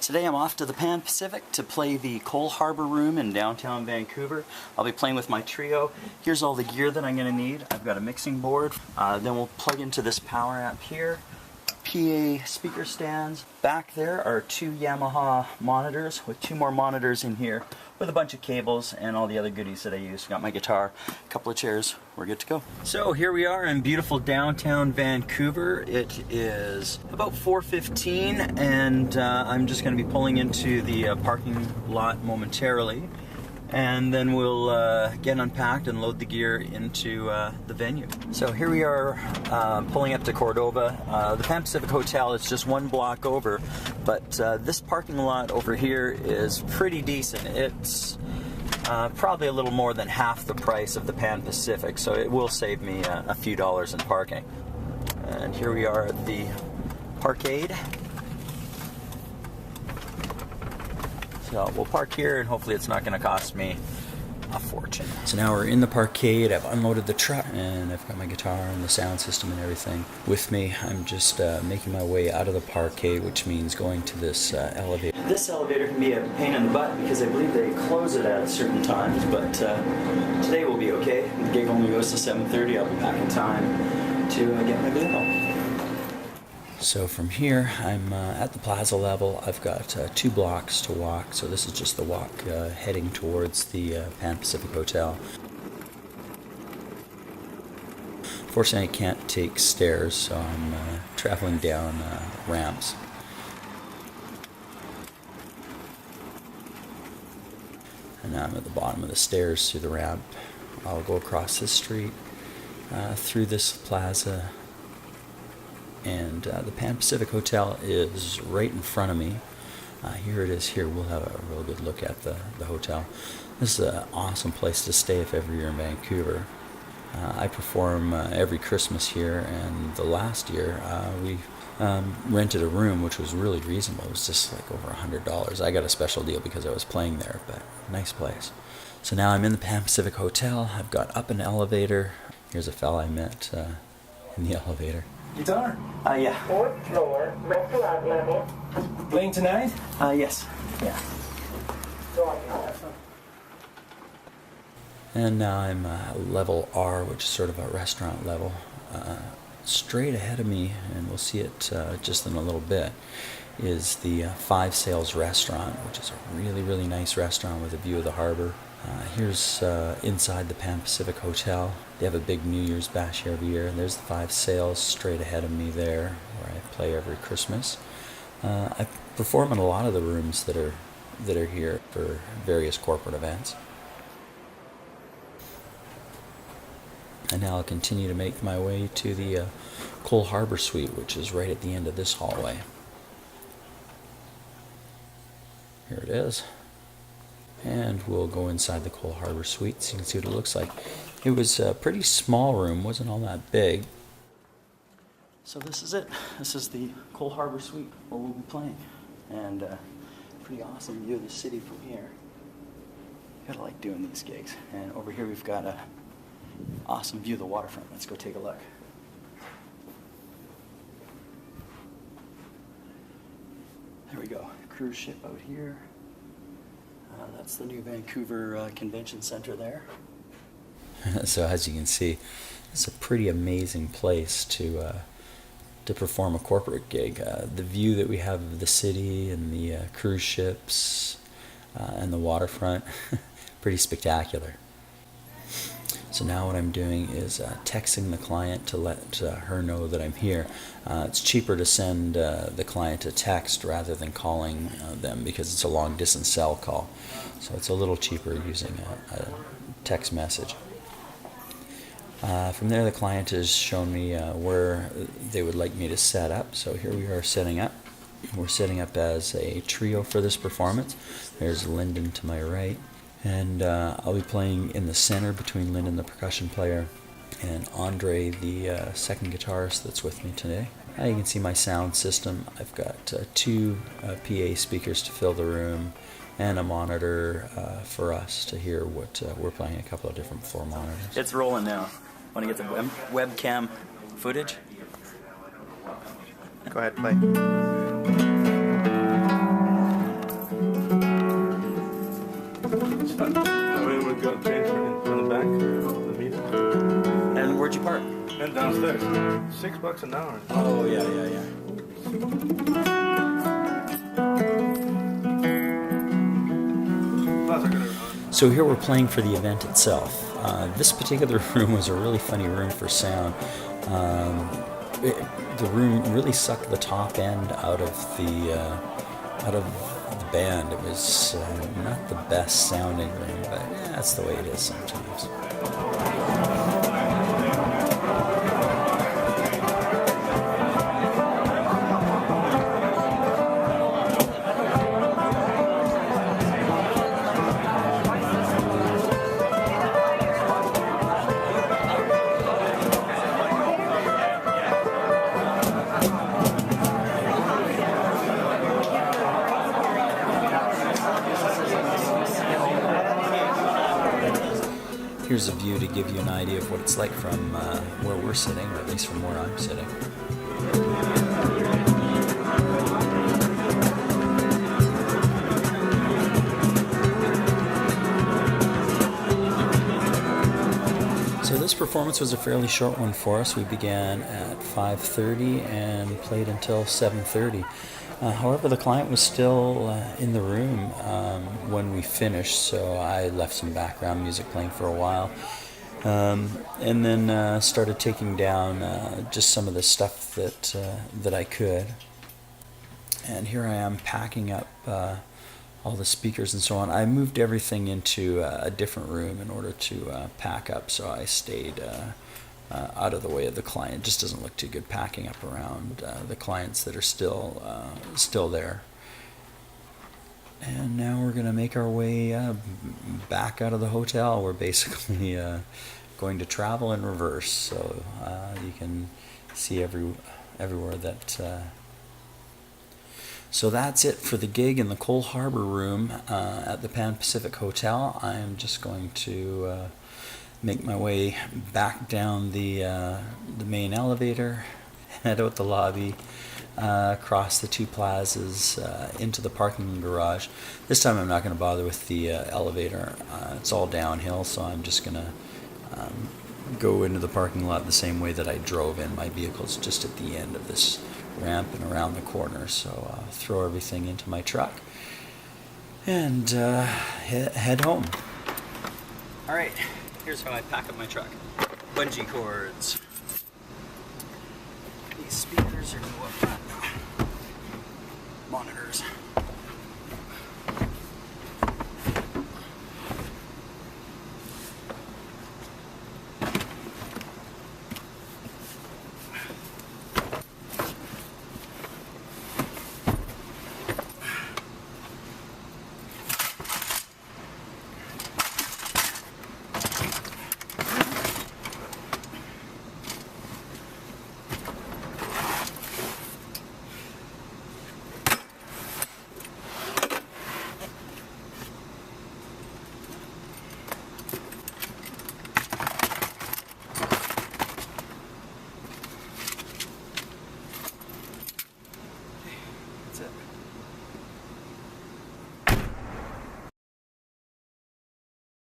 Today I'm off to the Pan Pacific to play the Cole Harbour Room in downtown Vancouver. I'll be playing with my trio. Here's all the gear that I'm going to need. I've got a mixing board. Then we'll plug into this power amp here. PA speaker stands. Back there are 2 Yamaha monitors with 2 more monitors in here with a bunch of cables and all the other goodies that I use. Got my guitar, a couple of chairs. We're good to go. So here we are in beautiful downtown Vancouver. It is about 4:15 and I'm just going to be pulling into the parking lot momentarily. And then we'll get unpacked and load the gear into the venue. So here we are pulling up to Cordova. The Pan Pacific Hotel is just 1 block over, but this parking lot over here is pretty decent. It's probably a little more than half the price of the Pan Pacific, so it will save me a few dollars in parking. And here we are at the Parkade. So we'll park here and hopefully it's not going to cost me a fortune. So now we're in the Parkade. I've unloaded the truck and I've got my guitar and the sound system and everything with me. I'm just making my way out of the Parkade, which means going to this elevator. This elevator can be a pain in the butt because I believe they close it at certain times, but today will be okay. The gig only goes to 7:30. I'll be back in time to get my vehicle. So from here, I'm at the plaza level. I've got 2 blocks to walk, so this is just the walk heading towards the Pan Pacific Hotel. Fortunately, I can't take stairs, so I'm traveling down ramps. And now I'm at the bottom of the stairs through the ramp. I'll go across this street, through this plaza, and the Pan Pacific Hotel is right in front of me. Here it is here. We'll have a real good look at the hotel. This is an awesome place to stay if ever you're in Vancouver. I perform every Christmas here, and the last year we rented a room which was really reasonable. It was just like over $100. I got a special deal because I was playing there, but nice place. So now I'm in the Pan Pacific Hotel. I've got up an elevator. Here's a fella I met in the elevator. Guitar? Yeah. 4th floor, restaurant level. Playing tonight? Yes. Yeah. And now I'm level R, which is sort of a restaurant level. Straight ahead of me, and we'll see it just in a little bit, is the 5 Sails restaurant, which is a really, really nice restaurant with a view of the harbor. Here's inside the Pan Pacific Hotel. They have a big New Year's bash every year. And there's the 5 Sails straight ahead of me there, where I play every Christmas. I perform in a lot of the rooms that are here for various corporate events. And now I'll continue to make my way to the Cole Harbour Suite, which is right at the end of this hallway. Here it is. And we'll go inside the Cole Harbour Suite so you can see what it looks like. It was a pretty small room, wasn't all that big. So this is it. This is the Cole Harbour Suite where we'll be playing. And pretty awesome view of the city from here. Gotta like doing these gigs. And over here we've got a awesome view of the waterfront. Let's go take a look. There we go. Cruise ship out here. That's the new Vancouver Convention Center there. So as you can see, it's a pretty amazing place to perform a corporate gig. The view that we have of the city and the cruise ships and the waterfront, pretty spectacular. So now what I'm doing is texting the client to let her know that I'm here. It's cheaper to send the client a text rather than calling them because it's a long distance cell call. So it's a little cheaper using a text message. From there the client has shown me where they would like me to set up. So here we are setting up. We're setting up as a trio for this performance. There's Lyndon to my right. And I'll be playing in the center between Lyndon, the percussion player, and Andre, the second guitarist that's with me today. You can see my sound system. I've got 2 PA speakers to fill the room and a monitor for us to hear what we're playing, a couple of different 4 monitors. It's rolling now. Want to get the webcam footage? Go ahead, play. $6 an hour. Oh, yeah. So here we're playing for the event itself. This particular room was a really funny room for sound. The room really sucked the top end out of the band. It was not the best sounding room, but that's the way it is sometimes. Here's a view to give you an idea of what it's like from where we're sitting, or at least from where I'm sitting. So this performance was a fairly short one for us. We began at 5:30 and played until 7:30. However, the client was still in the room when we finished, so I left some background music playing for a while, and then started taking down just some of the stuff that I could. And here I am packing up all the speakers and so on. I moved everything into a different room in order to pack up, so I stayed out of the way of the client. It just doesn't look too good packing up around the clients that are still there. And now we're going to make our way back out of the hotel. We're basically going to travel in reverse, so you can see everywhere that. So that's it for the gig in the Cole Harbour room at the Pan Pacific Hotel. I'm just going to make my way back down the main elevator, head out the lobby, across the two plazas, into the parking garage. This time I'm not going to bother with the elevator. It's all downhill, so I'm just going to go into the parking lot the same way that I drove in. My vehicle's just at the end of this ramp and around the corner, so I'll throw everything into my truck and head home. All right. Here's how I pack up my truck. Bungee cords. These speakers are go up front. Monitors.